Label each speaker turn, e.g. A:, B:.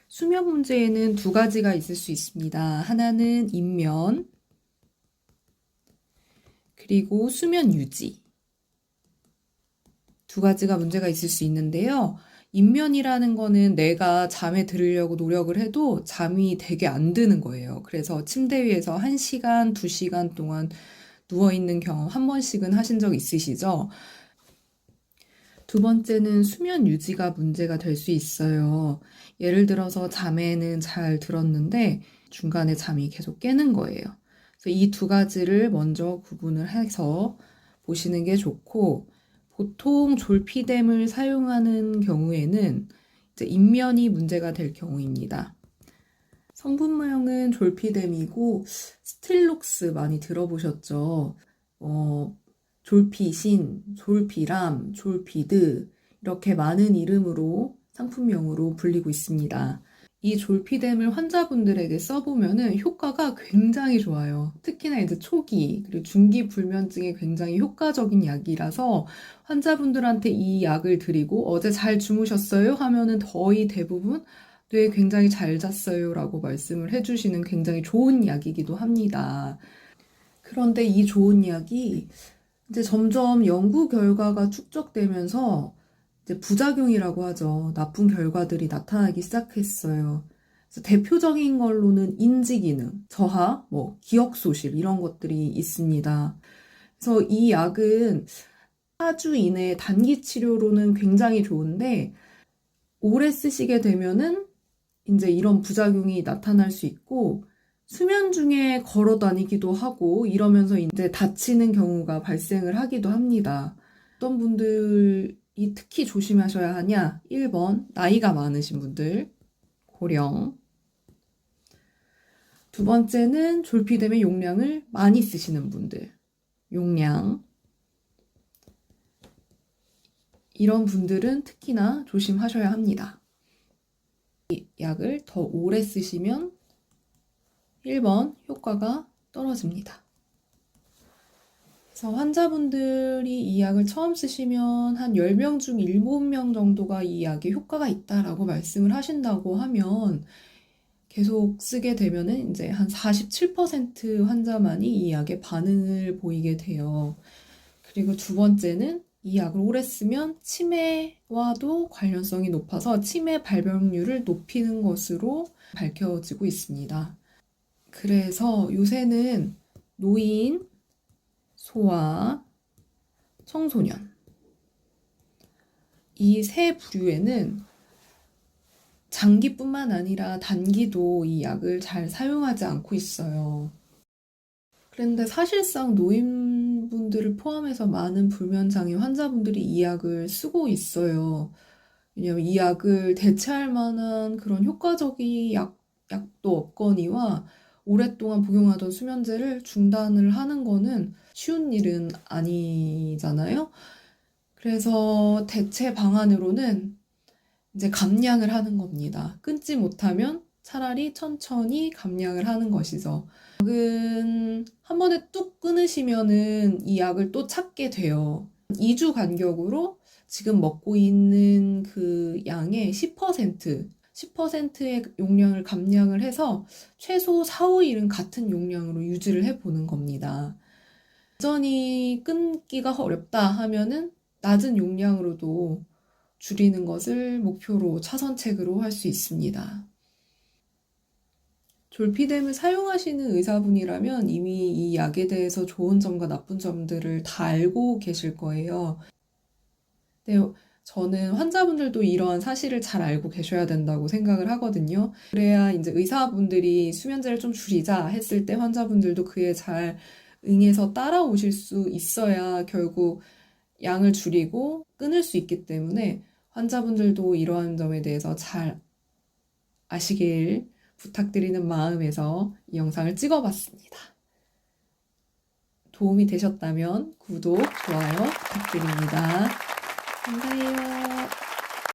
A: 수면 문제에는 두 가지가 있을 수 있습니다. 하나는 인면, 그리고 수면 유지. 두 가지가 문제가 있을 수 있는데요. 인면이라는 거는 내가 잠에 들으려고 노력을 해도 잠이 되게 안 드는 거예요. 그래서 침대 위에서 1시간, 2시간 동안 누워있는 경험 한 번씩은 하신 적 있으시죠? 두 번째는 수면 유지가 문제가 될 수 있어요. 예를 들어서 잠에는 잘 들었는데 중간에 잠이 계속 깨는 거예요. 그래서 이 두 가지를 먼저 구분을 해서 보시는 게 좋고, 보통 졸피뎀을 사용하는 경우에는 이제 인면이 문제가 될 경우입니다. 성분명은 졸피뎀이고 스틸록스 많이 들어보셨죠? 졸피신, 졸피람, 졸피드 이렇게 많은 이름으로 상품명으로 불리고 있습니다. 이 졸피뎀을 환자분들에게 써보면은 효과가 굉장히 좋아요. 특히나 이제 초기 그리고 중기 불면증에 굉장히 효과적인 약이라서 환자분들한테 이 약을 드리고 어제 잘 주무셨어요? 하면은 거의 대부분 네, 굉장히 잘 잤어요 라고 말씀을 해주시는 굉장히 좋은 약이기도 합니다. 그런데 이 좋은 약이 이제 점점 연구 결과가 축적되면서 이제 부작용이라고 하죠. 나쁜 결과들이 나타나기 시작했어요. 그래서 대표적인 걸로는 인지기능, 저하, 기억 소실 이런 것들이 있습니다. 그래서 이 약은 4주 이내 단기 치료로는 굉장히 좋은데 오래 쓰시게 되면은 이제 이런 부작용이 나타날 수 있고 수면 중에 걸어 다니기도 하고 이러면서 이제 다치는 경우가 발생을 하기도 합니다. 어떤 분들이 특히 조심하셔야 하냐? 1번, 나이가 많으신 분들, 고령. 두 번째는 졸피뎀의 용량을 많이 쓰시는 분들, 용량. 이런 분들은 특히나 조심하셔야 합니다. 이 약을 더 오래 쓰시면 1번 효과가 떨어집니다. 그래서 환자분들이 이 약을 처음 쓰시면 한 10명 중 7명 정도가 이 약에 효과가 있다라고 말씀을 하신다고 하면 계속 쓰게 되면은 이제 한 47% 환자만이 이 약에 반응을 보이게 돼요. 그리고 두 번째는 이 약을 오래 쓰면 치매와도 관련성이 높아서 치매 발병률을 높이는 것으로 밝혀지고 있습니다. 그래서 요새는 노인, 소아, 청소년 이 세 부류에는 장기뿐만 아니라 단기도 이 약을 잘 사용하지 않고 있어요. 그런데 사실상 노인분들을 포함해서 많은 불면장애 환자분들이 이 약을 쓰고 있어요. 왜냐하면 이 약을 대체할 만한 그런 효과적인 약도 없거니와 오랫동안 복용하던 수면제를 중단을 하는 거는 쉬운 일은 아니잖아요. 그래서 대체 방안으로는 이제 감량을 하는 겁니다. 끊지 못하면 차라리 천천히 감량을 하는 것이죠. 약은 한 번에 뚝 끊으시면은 이 약을 또 찾게 돼요. 2주 간격으로 지금 먹고 있는 그 양의 10%의 용량을 감량을 해서 최소 4, 5일은 같은 용량으로 유지를 해보는 겁니다. 여전히 끊기가 어렵다 하면은 낮은 용량으로도 줄이는 것을 목표로 차선책으로 할 수 있습니다. 졸피뎀을 사용하시는 의사분이라면 이미 이 약에 대해서 좋은 점과 나쁜 점들을 다 알고 계실 거예요. 네, 저는 환자분들도 이러한 사실을 잘 알고 계셔야 된다고 생각을 하거든요. 그래야 이제 의사분들이 수면제를 좀 줄이자 했을 때 환자분들도 그에 잘 응해서 따라오실 수 있어야 결국 양을 줄이고 끊을 수 있기 때문에 환자분들도 이러한 점에 대해서 잘 아시길 부탁드리는 마음에서 이 영상을 찍어봤습니다. 도움이 되셨다면 구독, 좋아요 부탁드립니다. 감사해요.